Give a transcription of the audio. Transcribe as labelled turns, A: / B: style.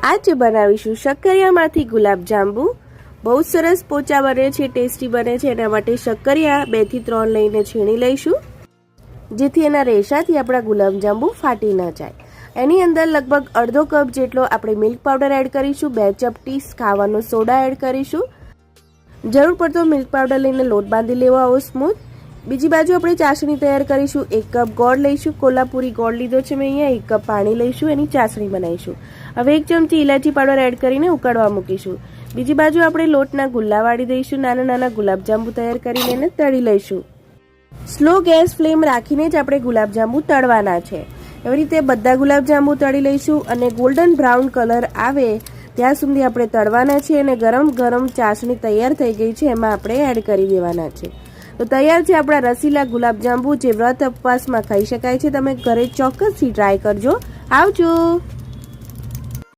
A: આજે બનાવીશું શક્કરિયામાંથી ગુલાબજાંબુ। બહુ સરસ પોચા બને છે, ટેસ્ટી બને છે। એના માટે શક્કરિયા 2 થી 3 લઈને છીણી લઈશું, જેથી એના રેશાથી આપણા ગુલાબજાંબુ ફાટી ન જાય। એની અંદર લગભગ અડધો કપ જેટલો આપણે મિલ્ક પાવડર એડ કરીશું, 2 ચપટી ખાવાનો સોડા એડ કરીશું। જરૂર પડતો મિલ્ક પાવડર લઈને લોટ બાંધી લેવો આવો સ્મૂથ। બીજી બાજુ આપણે ચાસણી તૈયાર કરીશું। 1 કપ ગોળ લઈશું, કોલ્હાપુરી ગોળ લીધો છે મેં અહીંયા। 1 કપ પાણી લઈશું, એની ચાસણી બનાવીશું। હવે 1 ચમચી ઇલાયચી પાવડર એડ કરીને ઉકળવા મૂકીશું। બીજી બાજુ આપણે લોટના ગુલ્લા વાળી દઈશું। નાના નાના ગુલાબજાંબુ તૈયાર કરીને એને તળી લઈશું। સ્લો ગેસ ફ્લેમ રાખીને જ આપણે ગુલાબજાંબુ તળવાના છે। એવી રીતે બધા ગુલાબજાંબુ તળી લઈશું અને ગોલ્ડન બ્રાઉન કલર આવે ત્યાં સુધી આપણે તળવાના છે। અને ગરમ ગરમ ચાસણી તૈયાર થઈ ગઈ છે, એમાં આપણે એડ કરી દેવાના છે। તો તૈયાર છે આપણા રસીલા ગુલાબજાંબુ, જે વ્રત ઉપવાસમાં ખાઈ શકાય છે। તમે ઘરે ચોક્કસથી ટ્રાય કરજો। આવજો।